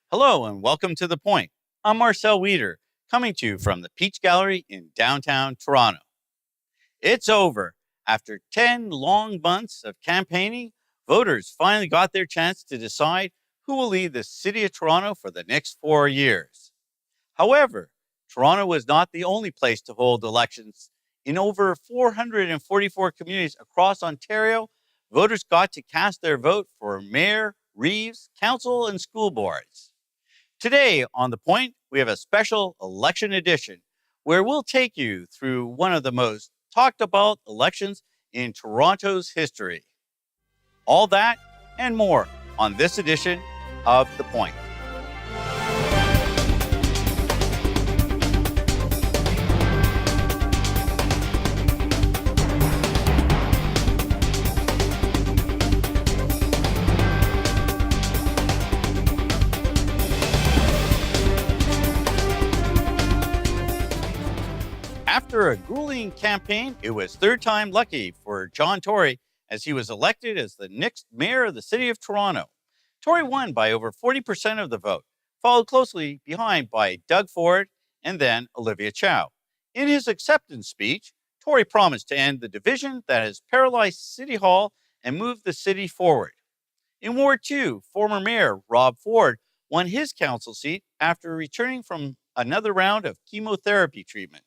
Hello and welcome to The Point. I'm Marcel Wieder, coming to you from the Peach Gallery in downtown Toronto. It's over. After 10 long months of campaigning, voters finally got their chance to decide who will lead the City of Toronto for the next 4 years. However, Toronto was not the only place to hold elections. In over 444 communities across Ontario, voters got to cast their vote for mayor, reeves, council, and school boards. Today on The Point, we have a special election edition where we'll take you through one of the most talked about elections in Toronto's history. All that and more on this edition of The Point. After a grueling campaign, it was third time lucky for John Tory as he was elected as the next mayor of the City of Toronto. Tory won by over 40% of the vote, followed closely behind by Doug Ford and then Olivia Chow. In his acceptance speech, Tory promised to end the division that has paralyzed City Hall and move the city forward. In Ward 2, former Mayor Rob Ford won his council seat after returning from another round of chemotherapy treatment.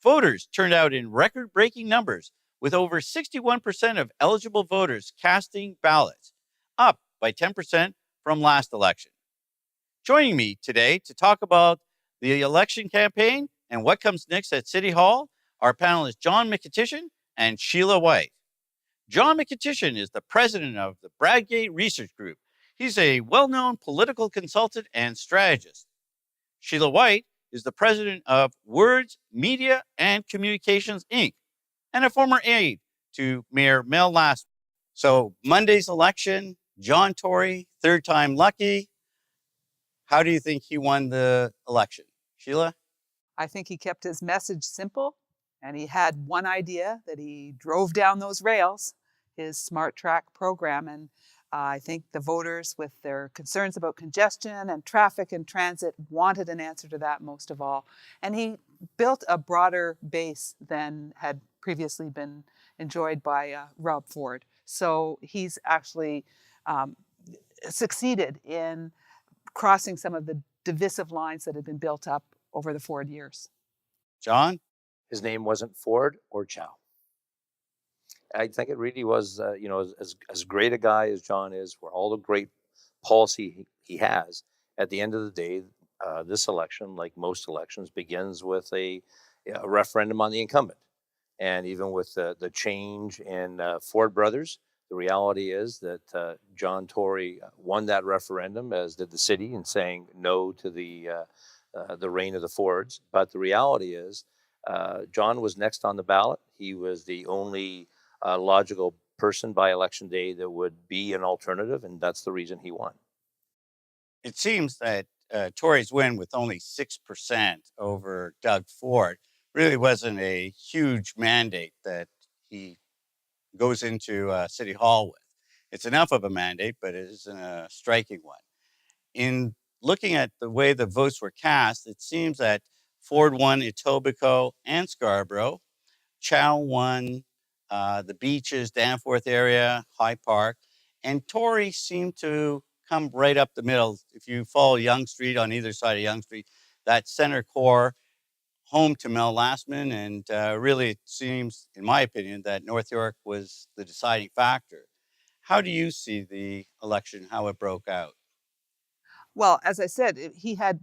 Voters turned out in record-breaking numbers, with over 61% of eligible voters casting ballots, up by 10% from last election. Joining me today to talk about the election campaign and what comes next at City Hall are panelists John Mykytyshyn and Sheila White. John Mykytyshyn is the president of the Bradgate Research Group. He's a well-known political consultant and strategist. Sheila White is the president of Words, Media, and Communications, Inc., and a former aide to Mayor Mel Lastman. So Monday's election, John Tory, third time lucky. How do you think he won the election? Sheila? I think he kept his message simple, and he had one idea that he drove down those rails, his Smart Track program, and I think the voters, with their concerns about congestion and traffic and transit, wanted an answer to that most of all. And he built a broader base than had previously been enjoyed by Rob Ford. So he's actually succeeded in crossing some of the divisive lines that had been built up over the Ford years. John? His name wasn't Ford or Chow. I think it really was, as great a guy as John is, for all the great policy he has, at the end of the day, this election, like most elections, begins with a referendum on the incumbent. And even with the change in Ford Brothers, the reality is that John Tory won that referendum, as did the city, in saying no to the reign of the Fords. But the reality is, John was next on the ballot. He was the only logical person by election day that would be an alternative, and that's the reason he won. It seems that Tory's win with only 6% over Doug Ford really wasn't a huge mandate that he goes into City Hall with. It's enough of a mandate, but it isn't a striking one. In looking at the way the votes were cast, it seems that Ford won Etobicoke and Scarborough. Chow won the beaches, Danforth area, High Park, and Tory seemed to come right up the middle. If you follow Yonge Street, on either side of Yonge Street, that center core, home to Mel Lastman, and really it seems, in my opinion, that North York was the deciding factor. How do you see the election, how it broke out? Well, as I said, he had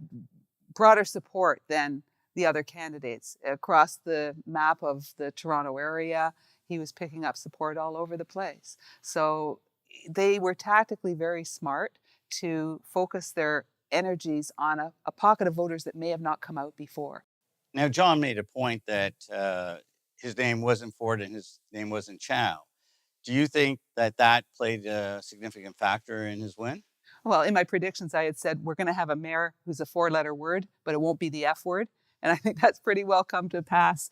broader support than the other candidates. Across the map of the Toronto area, he was picking up support all over the place. So they were tactically very smart to focus their energies on a pocket of voters that may have not come out before. Now, John made a point that his name wasn't Ford and his name wasn't Chow. Do you think that that played a significant factor in his win? Well, in my predictions, I had said we're going to have a mayor who's a four-letter word, but it won't be the F word. And I think that's pretty well come to pass.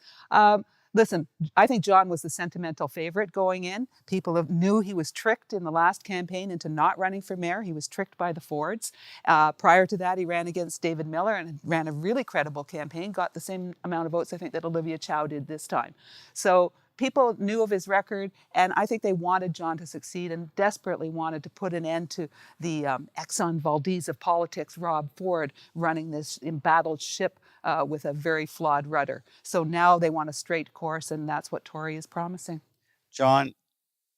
Listen, I think John was the sentimental favorite going in. People knew he was tricked in the last campaign into not running for mayor. He was tricked by the Fords. Prior to that, he ran against David Miller and ran a really credible campaign, got the same amount of votes, I think, that Olivia Chow did this time. So people knew of his record, and I think they wanted John to succeed and desperately wanted to put an end to the Exxon Valdez of politics, Rob Ford, running this embattled ship with a very flawed rudder. So now they want a straight course, and that's what Tory is promising. John,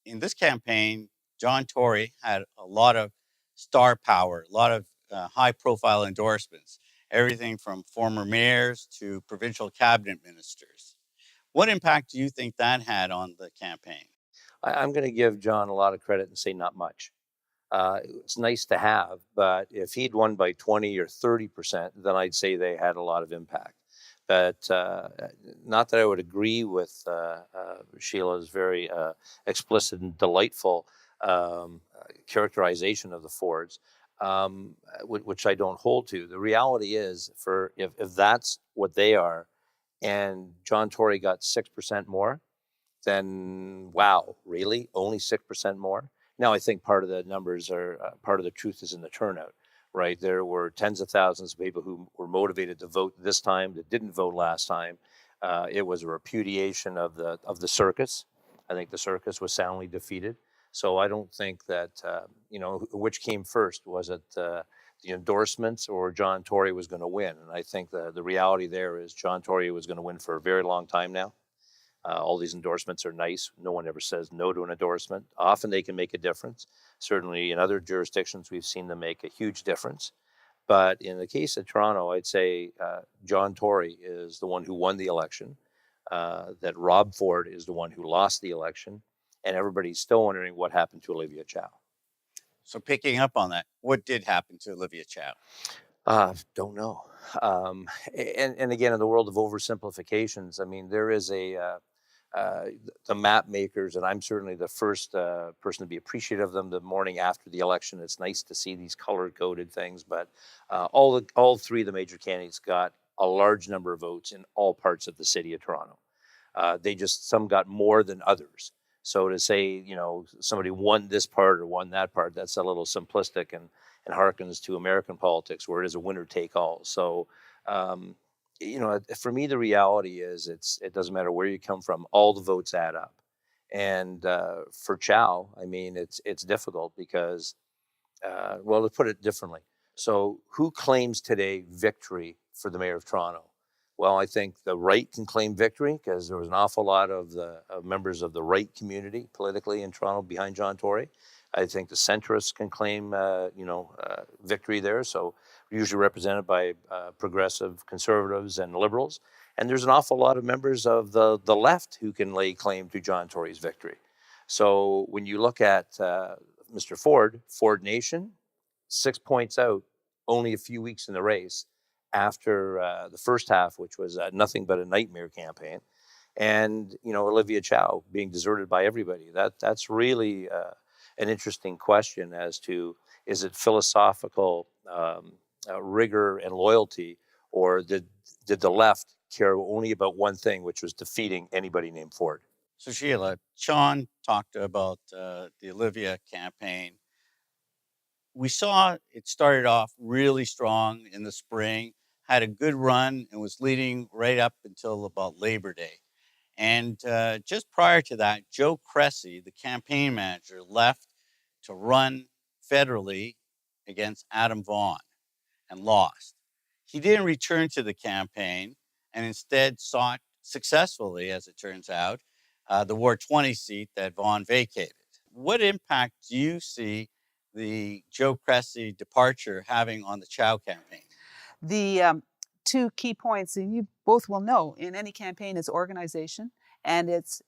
in this campaign, John Tory had a lot of star power, a lot of high-profile endorsements, everything from former mayors to provincial cabinet ministers. What impact do you think that had on the campaign? I'm going to give John a lot of credit and say not much. It's nice to have, but if he'd won by 20 or 30%, then I'd say they had a lot of impact. But not that I would agree with Sheila's very explicit and delightful characterization of the Fords, which I don't hold to. The reality is, if that's what they are, and John Tory got 6% more, then wow, really? Only 6% more? Now, I think part of the numbers are, part of the truth is in the turnout, right? There were tens of thousands of people who were motivated to vote this time that didn't vote last time. It was a repudiation of the circus. I think the circus was soundly defeated. So I don't think that, which came first? Was it the endorsements or John Tory was going to win? And I think the reality there is John Tory was going to win for a very long time now. All these endorsements are nice. No one ever says no to an endorsement. Often they can make a difference. Certainly in other jurisdictions, we've seen them make a huge difference. But in the case of Toronto, I'd say John Tory is the one who won the election, that Rob Ford is the one who lost the election, and everybody's still wondering what happened to Olivia Chow. So picking up on that, what did happen to Olivia Chow? Don't know. And again, in the world of oversimplifications, I mean, there is the map makers, and I'm certainly the first person to be appreciative of them the morning after the election. It's nice to see these color-coded things, but all three of the major candidates got a large number of votes in all parts of the city of Toronto. Some got more than others. So to say, somebody won this part or won that part, that's a little simplistic and harkens to American politics where it is a winner-take-all. So, for me, the reality is it doesn't matter where you come from, all the votes add up. And for Chow, I mean, it's difficult because, to put it differently. So who claims today victory for the mayor of Toronto? Well, I think the right can claim victory because there was an awful lot of the members of the right community politically in Toronto behind John Tory. I think the centrists can claim, victory there. So usually represented by progressive conservatives and liberals. And there's an awful lot of members of the left who can lay claim to John Tory's victory. So when you look at Mr. Ford Nation, 6 points out, only a few weeks in the race after the first half, which was nothing but a nightmare campaign. And, Olivia Chow being deserted by everybody. That's really an interesting question as to, is it philosophical rigor and loyalty, or did the left care only about one thing, which was defeating anybody named Ford? So Sheila, John talked about the Olivia campaign. We saw it started off really strong in the spring, had a good run, and was leading right up until about Labor Day. And just prior to that, Joe Cressy, the campaign manager, left to run federally against Adam Vaughan and lost. He didn't return to the campaign and instead sought successfully, as it turns out, the Ward 20 seat that Vaughan vacated. What impact do you see the Joe Cressy departure having on the Chow campaign? The two key points, and you both will know, in any campaign is organization, and it's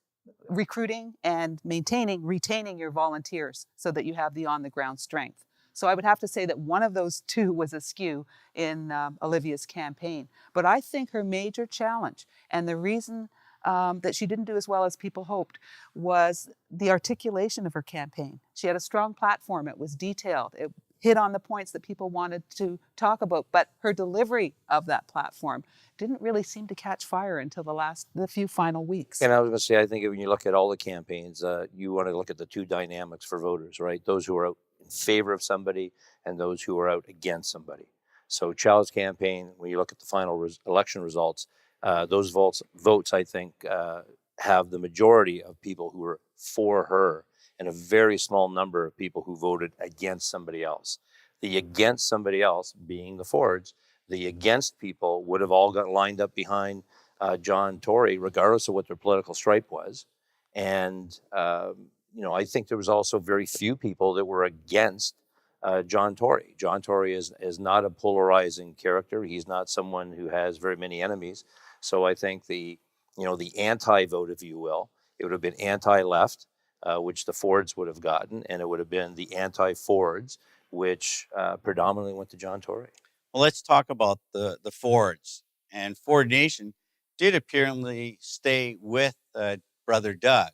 recruiting and retaining your volunteers so that you have the on-the-ground strength. So I would have to say that one of those two was askew in Olivia's campaign. But I think her major challenge, and the reason that she didn't do as well as people hoped, was the articulation of her campaign. She had a strong platform. It was detailed. hit on the points that people wanted to talk about. But her delivery of that platform didn't really seem to catch fire until the few final weeks. And I was going to say, I think when you look at all the campaigns, you want to look at the two dynamics for voters, right? Those who are out in favor of somebody and those who are out against somebody. So Chow's campaign, when you look at the final election results, those votes, I think, have the majority of people who are for her and a very small number of people who voted against somebody else. The against somebody else being the Fords, the against people would have all got lined up behind John Tory, regardless of what their political stripe was. And, I think there was also very few people that were against John Tory. John Tory is not a polarizing character. He's not someone who has very many enemies. So I think the anti-vote, if you will, it would have been anti-left, which the Fords would have gotten, and it would have been the anti-Fords, which predominantly went to John Tory. Well, let's talk about the Fords. And Ford Nation did apparently stay with Brother Doug.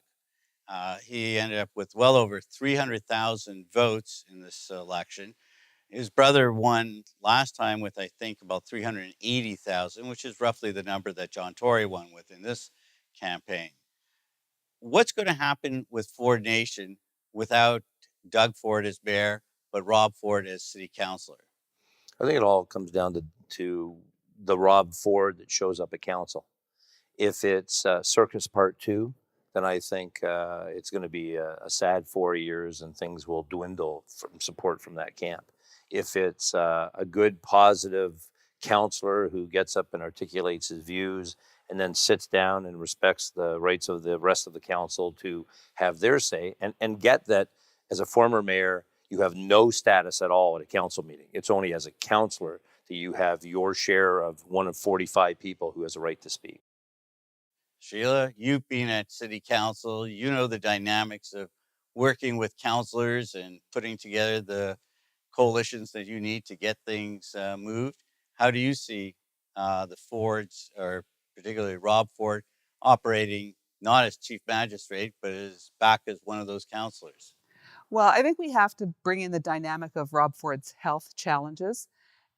He ended up with well over 300,000 votes in this election. His brother won last time with, I think, about 380,000, which is roughly the number that John Tory won with in this campaign. What's going to happen with Ford Nation without Doug Ford as mayor, but Rob Ford as city councillor? I think it all comes down to the Rob Ford that shows up at council. If it's Circus Part 2, then I think it's going to be a sad 4 years and things will dwindle from support from that camp. If it's a good, positive counselor who gets up and articulates his views and then sits down and respects the rights of the rest of the council to have their say, and get that as a former mayor, you have no status at all at a council meeting. It's only as a councillor that you have your share of one of 45 people who has a right to speak. Sheila, you've been at city council. You know the dynamics of working with councillors and putting together the coalitions that you need to get things moved. How do you see the Fords, or particularly Rob Ford, operating not as chief magistrate, but as back as one of those councillors? Well, I think we have to bring in the dynamic of Rob Ford's health challenges.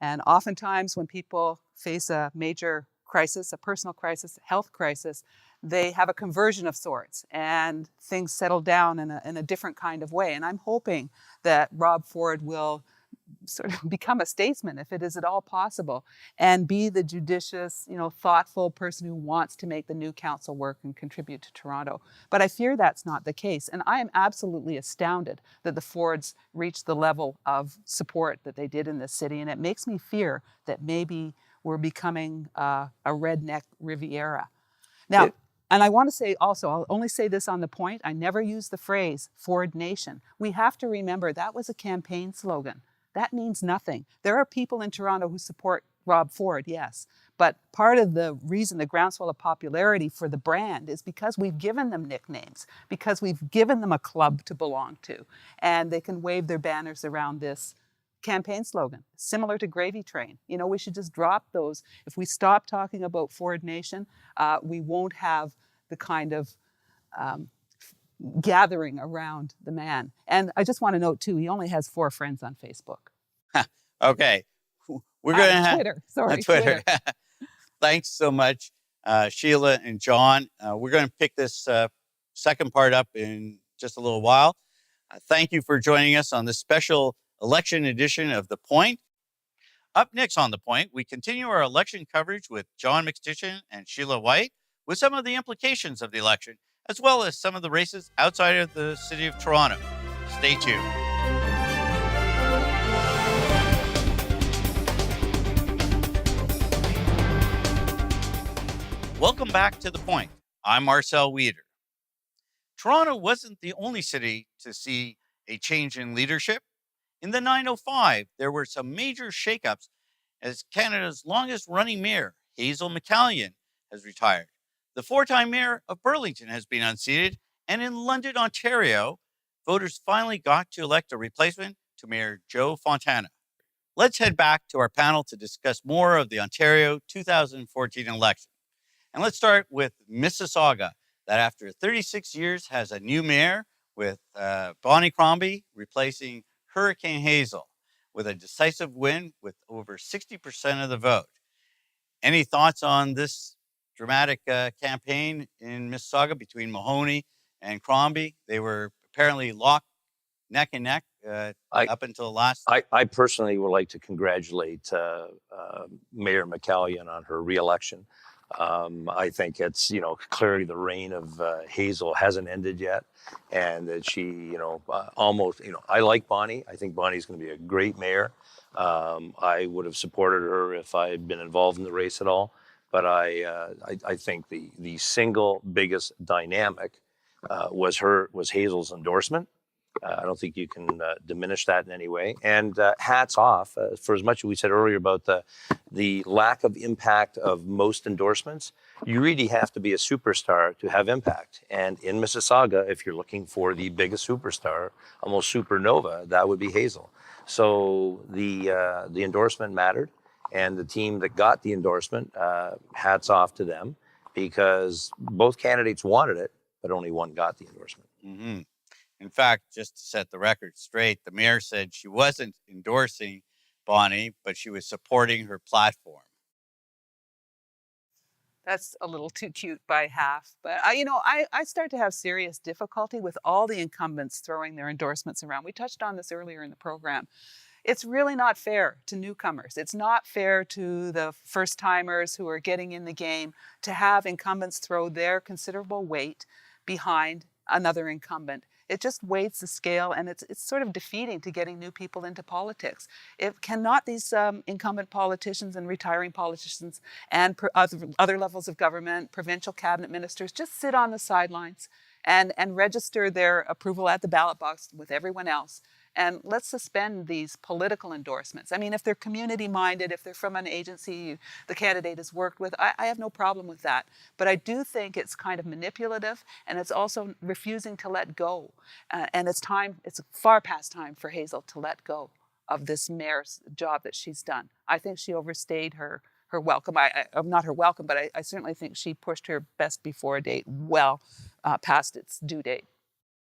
And oftentimes when people face a major crisis, a personal crisis, health crisis, they have a conversion of sorts and things settle down in a different kind of way. And I'm hoping that Rob Ford will sort of become a statesman, if it is at all possible, and be the judicious, thoughtful person who wants to make the new council work and contribute to Toronto. But I fear that's not the case. And I am absolutely astounded that the Fords reached the level of support that they did in this city. And it makes me fear that maybe we're becoming a redneck Riviera. Now, and I want to say also, I'll only say this on the point, I never use the phrase Ford Nation. We have to remember that was a campaign slogan. That means nothing. There are people in Toronto who support Rob Ford, yes. But part of the reason, the groundswell of popularity for the brand, is because we've given them nicknames, because we've given them a club to belong to, and they can wave their banners around this campaign slogan, similar to Gravy Train. We should just drop those. If we stop talking about Ford Nation, we won't have the kind of gathering around the man. And I just want to note too, he only has 4 friends on Facebook. Okay. We're going to have Twitter. Sorry, Twitter. Thanks so much, Sheila and John. We're going to pick this second part up in just a little while. Thank you for joining us on this special election edition of The Point. Up next on The Point, we continue our election coverage with John Mykytyshyn and Sheila White with some of the implications of the election, as well as some of the races outside of the city of Toronto. Stay tuned. Welcome back to The Point. I'm Marcel Wieder. Toronto wasn't the only city to see a change in leadership. In the 905, there were some major shakeups as Canada's longest-running mayor, Hazel McCallion, has retired. The 4-time mayor of Burlington has been unseated, and in London, Ontario, voters finally got to elect a replacement to Mayor Joe Fontana. Let's head back to our panel to discuss more of the Ontario 2014 election. And let's start with Mississauga, that after 36 years has a new mayor with Bonnie Crombie replacing Hurricane Hazel. with a decisive win with over 60% of the vote. Any thoughts on this dramatic campaign in Mississauga between Mahoney and Crombie? They were apparently locked neck and neck up until the last. I personally would like to congratulate Mayor Mykytyshyn on her reelection. I think it's, clearly the reign of Hazel hasn't ended yet, and that she, almost, I like Bonnie. I think Bonnie's going to be a great mayor. I would have supported her if I had been involved in the race at all. But I think the single biggest dynamic was Hazel's endorsement. I don't think you can diminish that in any way. And hats off for as much as we said earlier about the lack of impact of most endorsements. You really have to be a superstar to have impact. And in Mississauga, if you're looking for the biggest superstar, almost supernova, that would be Hazel. So the endorsement mattered, and the team that got the endorsement, hats off to them, because both candidates wanted it, but only one got the endorsement. Mm-hmm. In fact, just to set the record straight, the mayor said she wasn't endorsing Bonnie, but she was supporting her platform. That's a little too cute by half. But I start to have serious difficulty with all the incumbents throwing their endorsements around. We touched on this earlier in the program. It's really not fair to newcomers. It's not fair to the first timers who are getting in the game to have incumbents throw their considerable weight behind another incumbent. It just weights the scale, and it's sort of defeating to getting new people into politics. It cannot these incumbent politicians and retiring politicians and other levels of government, provincial cabinet ministers, just sit on the sidelines and register their approval at the ballot box with everyone else. And let's suspend these political endorsements. I mean, if they're community-minded, if they're from an agency the candidate has worked with, I have no problem with that. But I do think it's kind of manipulative, and it's also refusing to let go. And it's far past time for Hazel to let go of this mayor's job that she's done. I think she overstayed her welcome. Not her welcome, but I certainly think she pushed her best before date well past its due date.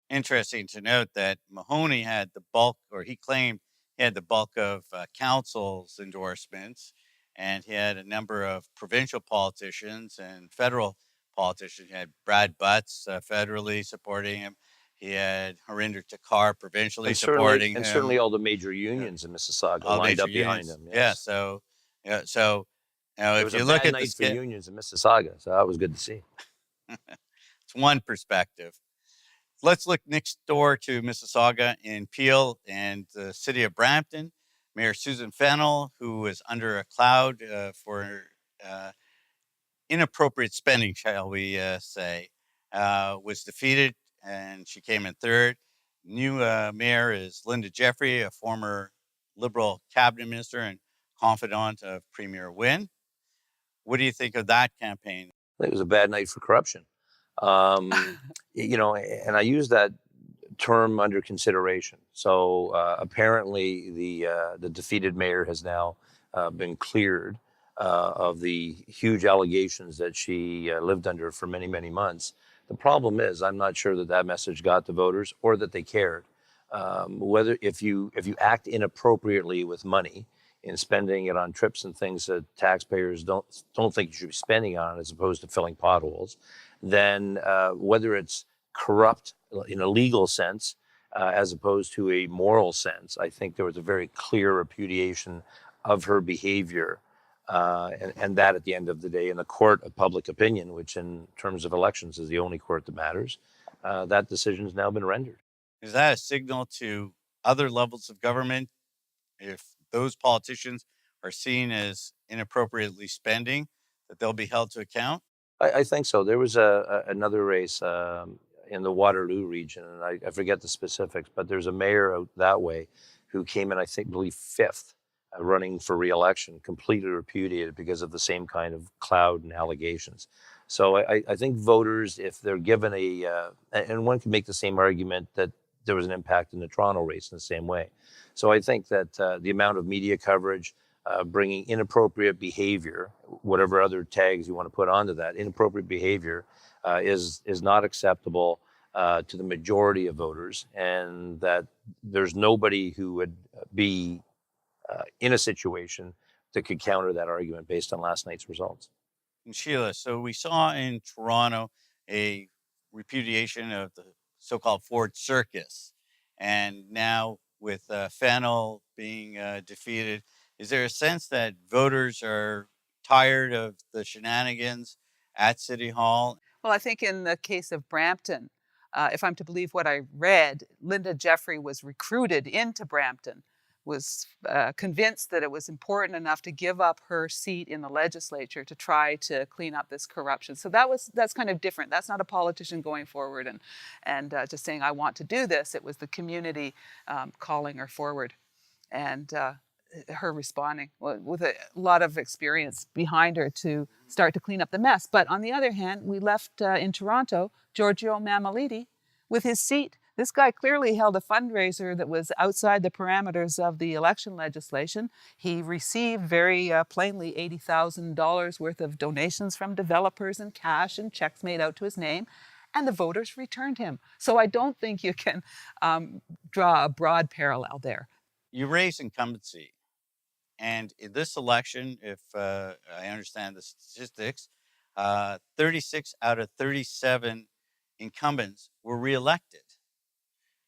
Interesting to note that Mahoney had the bulk, or he claimed he had the bulk of council's endorsements, and he had a number of provincial politicians and federal politicians. He had Brad Butts federally supporting him. He had Harinder Thakkar provincially supporting him. And certainly all the major unions in Mississauga lined up behind him. Yes. Yeah, so if you look at the unions in Mississauga, so that was good to see. It's one perspective. Let's look next door to Mississauga in Peel and the city of Brampton. Mayor Susan Fennell, who was under a cloud for inappropriate spending, shall we say, was defeated, and she came in third. New mayor is Linda Jeffrey, a former Liberal cabinet minister and confidant of Premier Wynne. What do you think of that campaign? I think it was a bad night for corruption. And I use that term under consideration. So apparently the defeated mayor has now been cleared of the huge allegations that she lived under for many, many months. The problem is, I'm not sure that message got to voters or that they cared. Whether if you act inappropriately with money in spending it on trips and things that taxpayers don't think you should be spending on, as opposed to filling potholes, then whether it's corrupt in a legal sense as opposed to a moral sense, I think there was a very clear repudiation of her behavior, and that at the end of the day, in the court of public opinion, which in terms of elections is the only court that matters, that decision has now been rendered. Is that a signal to other levels of government if those politicians are seen as inappropriately spending, that they'll be held to account? I think so. There was another race in the Waterloo region, and I forget the specifics, but there's a mayor out that way who came in, I believe, fifth, running for re-election, completely repudiated because of the same kind of cloud and allegations. So I think voters, if they're given and one can make the same argument that there was an impact in the Toronto race in the same way. So I think that the amount of media coverage, bringing inappropriate behavior, whatever other tags you want to put onto that, inappropriate behavior is not acceptable to the majority of voters, and that there's nobody who would be in a situation that could counter that argument based on last night's results. And Sheila, so we saw in Toronto a repudiation of the so-called Ford Circus, and now with Fennel being defeated, is there a sense that voters are tired of the shenanigans at City Hall? Well, I think in the case of Brampton, if I'm to believe what I read, Linda Jeffrey was recruited into Brampton, was convinced that it was important enough to give up her seat in the legislature to try to clean up this corruption. So that's kind of different. That's not a politician going forward and just saying, I want to do this. It was the community calling her forward. And her responding with a lot of experience behind her to start to clean up the mess. But on the other hand, we left in Toronto Giorgio Mammoliti with his seat. This guy clearly held a fundraiser that was outside the parameters of the election legislation. He received very plainly $80,000 worth of donations from developers and cash and checks made out to his name, and the voters returned him. So I don't think you can draw a broad parallel there. You raise incumbency. And in this election, if I understand the statistics, 36 out of 37 incumbents were reelected.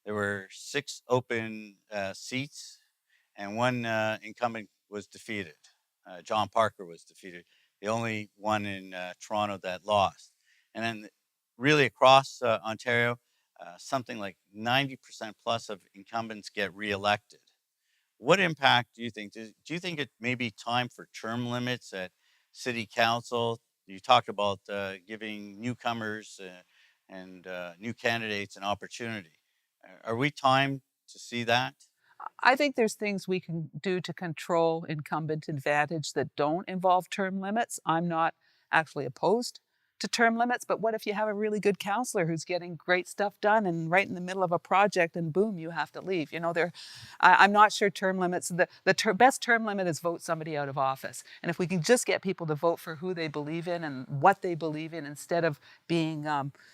There were 6 open seats, and one incumbent was defeated. John Parker was defeated, the only one in Toronto that lost. And then really across Ontario, something like 90% plus of incumbents get reelected. What impact do you think? Do you think it may be time for term limits at City Council? You talked about giving newcomers and new candidates an opportunity. Are we time to see that? I think there's things we can do to control incumbent advantage that don't involve term limits. I'm not actually opposed to term limits, but what if you have a really good counselor who's getting great stuff done and right in the middle of a project and boom, you have to leave? You know, I'm not sure term limits, the best term limit is vote somebody out of office. And if we can just get people to vote for who they believe in and what they believe in instead of being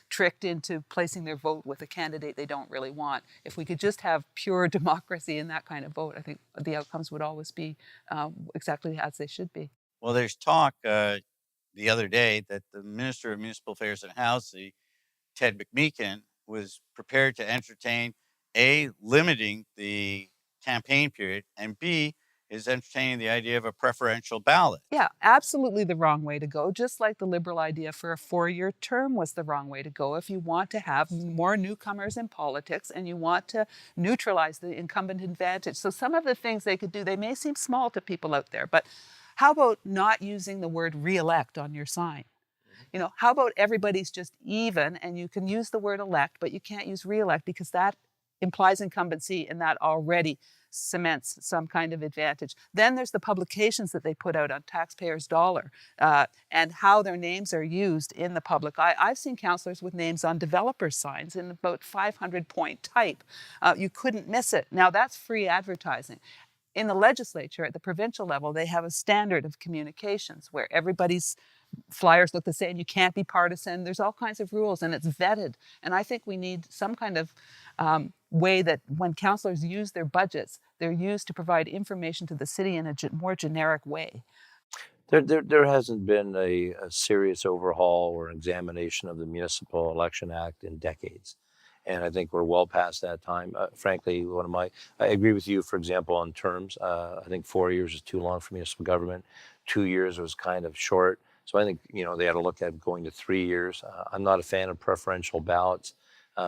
tricked into placing their vote with a candidate they don't really want. If we could just have pure democracy in that kind of vote, I think the outcomes would always be exactly as they should be. Well, there's talk the other day that the Minister of Municipal Affairs and Housing, Ted McMeekin, was prepared to entertain A, limiting the campaign period, and B, is entertaining the idea of a preferential ballot. Yeah, absolutely the wrong way to go, just like the Liberal idea for a 4-year term was the wrong way to go. If you want to have more newcomers in politics and you want to neutralize the incumbent advantage. So some of the things they could do, they may seem small to people out there, but how about not using the word re-elect on your sign? You know, how about everybody's just even and you can use the word elect, but you can't use re-elect because that implies incumbency and that already cements some kind of advantage. Then there's the publications that they put out on taxpayers' dollar and how their names are used in the public eye. I've seen councillors with names on developers' signs in about 500-point type. You couldn't miss it. Now that's free advertising. In the legislature, at the provincial level, they have a standard of communications where everybody's flyers look the same. You can't be partisan. There's all kinds of rules, and it's vetted. And I think we need some kind of way that when councillors use their budgets, they're used to provide information to the city in a more generic way. There hasn't been a serious overhaul or examination of the Municipal Election Act in decades. And I think we're well past that time. Frankly, I agree with you, for example, on terms. I think 4 years is too long for municipal government. 2 years was kind of short. So I think, they had to look at going to 3 years. I'm not a fan of preferential ballots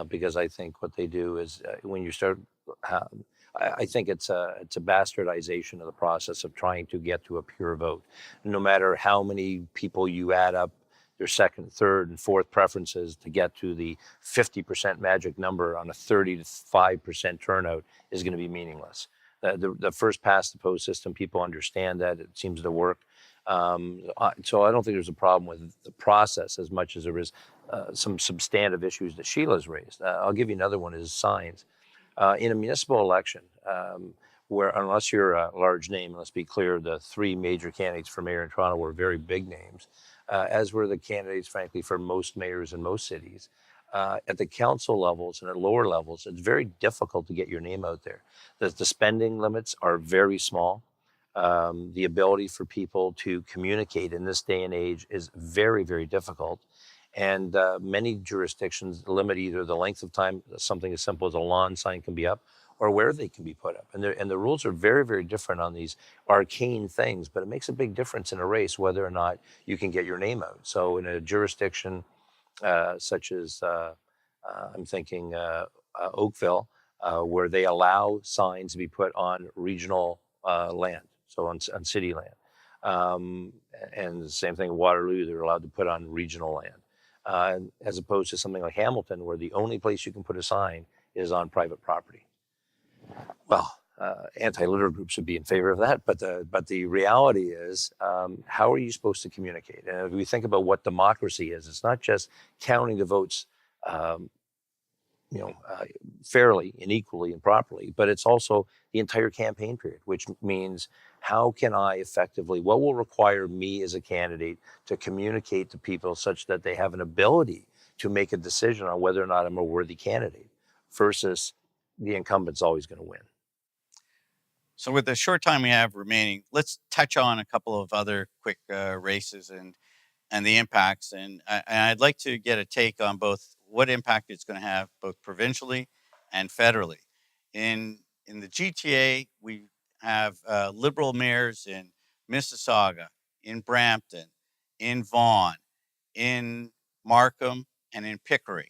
because I think what they do is when you start, I think it's a bastardization of the process of trying to get to a pure vote. No matter how many people you add up, their second, third, and fourth preferences to get to the 50% magic number on a 35% turnout is going to be meaningless. The first past the post system, people understand that. It seems to work. So I don't think there's a problem with the process as much as there is some substantive issues that Sheila's raised. I'll give you another one is signs. In a municipal election, where unless you're a large name, let's be clear, the 3 major candidates for mayor in Toronto were very big names, as were the candidates, frankly, for most mayors in most cities. at the council levels and at lower levels, it's very difficult to get your name out there. The spending limits are very small. The ability for people to communicate in this day and age is very, very difficult. And many jurisdictions limit either the length of time something as simple as a lawn sign can be up, or where they can be put up. And the rules are very, very different on these arcane things, but it makes a big difference in a race whether or not you can get your name out. So in a jurisdiction such as, I'm thinking Oakville, where they allow signs to be put on regional land, so on city land. And the same thing in Waterloo, they're allowed to put on regional land, as opposed to something like Hamilton, where the only place you can put a sign is on private property. Well, anti-litter groups would be in favor of that, but the reality is, how are you supposed to communicate? And if we think about what democracy is, it's not just counting the votes, fairly and equally and properly, but it's also the entire campaign period, which means how can I effectively, what will require me as a candidate to communicate to people such that they have an ability to make a decision on whether or not I'm a worthy candidate, versus the incumbent's always going to win. So with the short time we have remaining, let's touch on a couple of other quick races and the impacts. And I'd like to get a take on both what impact it's going to have both provincially and federally. In the GTA, we have Liberal mayors in Mississauga, in Brampton, in Vaughan, in Markham, and in Pickering.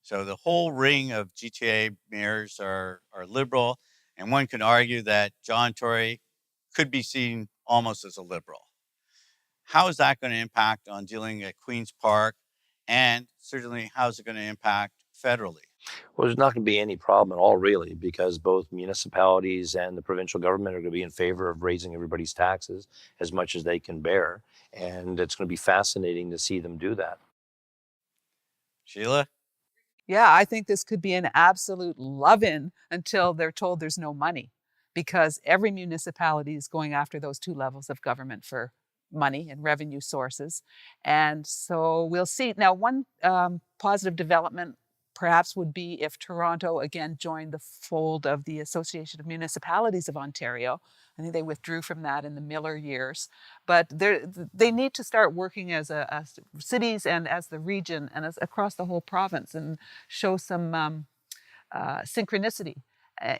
So the whole ring of GTA mayors are Liberal, and one could argue that John Tory could be seen almost as a Liberal. How is that going to impact on dealing at Queen's Park, and certainly how is it going to impact federally? Well, there's not going to be any problem at all, really, because both municipalities and the provincial government are going to be in favor of raising everybody's taxes as much as they can bear, and it's going to be fascinating to see them do that. Sheila? Yeah, I think this could be an absolute love-in until they're told there's no money, because every municipality is going after those two levels of government for money and revenue sources. And so we'll see. Now, one positive development perhaps would be if Toronto again joined the fold of the Association of Municipalities of Ontario. I think they withdrew from that in the Miller years. But they need to start working as cities and as the region and as across the whole province, and show some synchronicity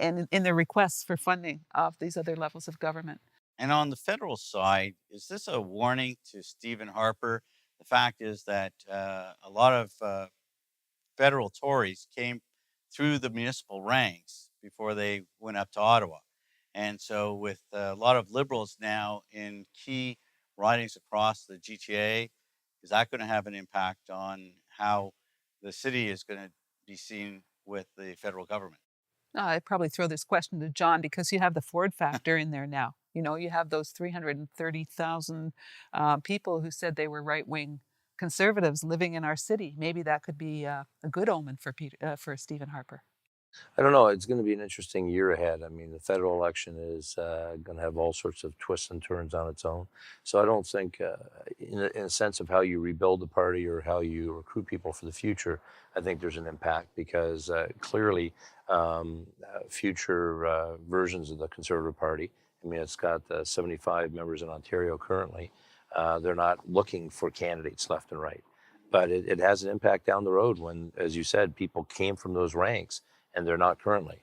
in their requests for funding of these other levels of government. And on the federal side, is this a warning to Stephen Harper? The fact is that a lot of federal Tories came through the municipal ranks before they went up to Ottawa. And so with a lot of Liberals now in key ridings across the GTA, is that going to have an impact on how the city is going to be seen with the federal government? I'd probably throw this question to John, because you have the Ford factor in there now. You have those 330,000 people who said they were right-wing conservatives living in our city. Maybe that could be a good omen for Stephen Harper. I don't know. It's going to be an interesting year ahead. I mean, the federal election is going to have all sorts of twists and turns on its own. So I don't think, in a sense of how you rebuild the party or how you recruit people for the future, I think there's an impact, because clearly future versions of the Conservative Party, I mean, it's got 75 members in Ontario currently. They're not looking for candidates left and right. But it has an impact down the road when, as you said, people came from those ranks and they're not currently.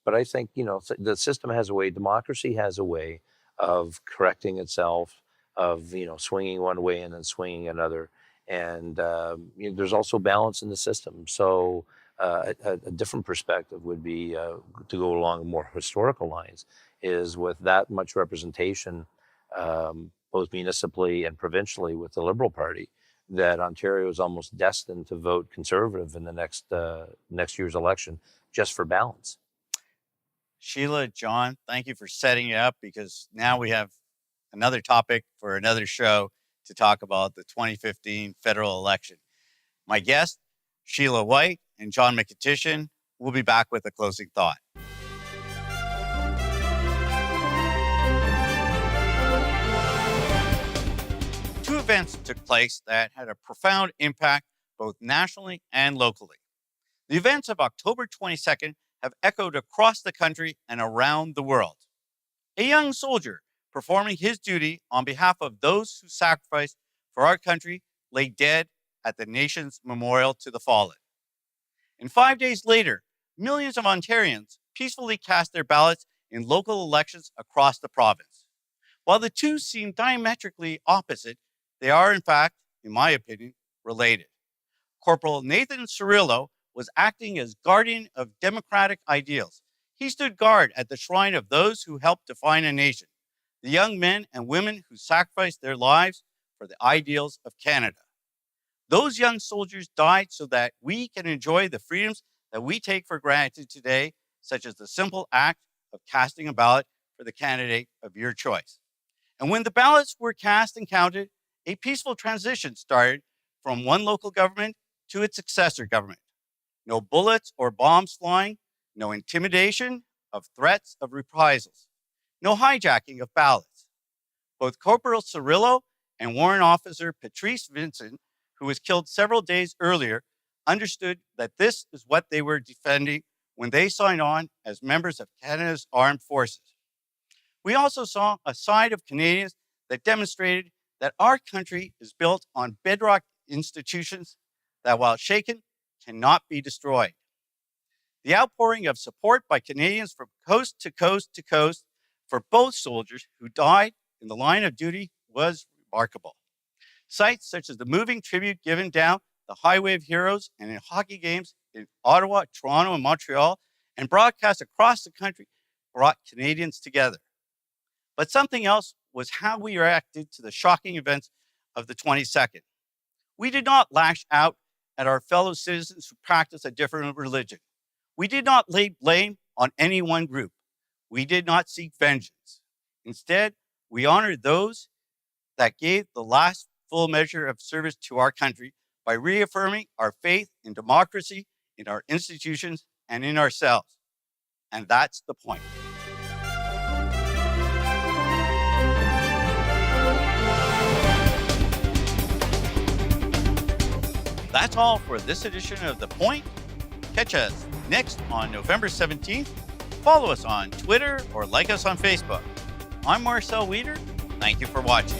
But I think, the system has a way, democracy has a way of correcting itself, of, swinging one way and then swinging another. And there's also balance in the system. So a different perspective would be to go along more historical lines, is with that much representation, both municipally and provincially with the Liberal Party, that Ontario is almost destined to vote Conservative in the next year's election, just for balance. Sheila, John, thank you for setting it up, because now we have another topic for another show to talk about the 2015 federal election. My guests, Sheila White and John Mykytyshyn, will be back with a closing thought. Two events took place that had a profound impact both nationally and locally. The events of October 22nd have echoed across the country and around the world. A young soldier performing his duty on behalf of those who sacrificed for our country lay dead at the nation's memorial to the fallen. And 5 days later, millions of Ontarians peacefully cast their ballots in local elections across the province. While the two seem diametrically opposite, they are, in fact, in my opinion, related. Corporal Nathan Cirillo was acting as guardian of democratic ideals. He stood guard at the shrine of those who helped define a nation, the young men and women who sacrificed their lives for the ideals of Canada. Those young soldiers died so that we can enjoy the freedoms that we take for granted today, such as the simple act of casting a ballot for the candidate of your choice. And when the ballots were cast and counted, a peaceful transition started from one local government to its successor government. No bullets or bombs flying, no intimidation of threats of reprisals, no hijacking of ballots. Both Corporal Cirillo and Warrant Officer Patrice Vincent, who was killed several days earlier, understood that this is what they were defending when they signed on as members of Canada's armed forces. We also saw a side of Canadians that demonstrated that our country is built on bedrock institutions that, while shaken, cannot be destroyed. The outpouring of support by Canadians from coast to coast to coast for both soldiers who died in the line of duty was remarkable. Sites such as the moving tribute given down the Highway of Heroes and in hockey games in Ottawa, Toronto, and Montreal, and broadcast across the country brought Canadians together. But something else was how we reacted to the shocking events of the 22nd. We did not lash out at our fellow citizens who practice a different religion. We did not lay blame on any one group. We did not seek vengeance. Instead, we honored those that gave the last full measure of service to our country by reaffirming our faith in democracy, in our institutions, and in ourselves. And that's the point. That's all for this edition of The Point. Catch us next on November 17th. Follow us on Twitter or like us on Facebook. I'm Marcel Wieder. Thank you for watching.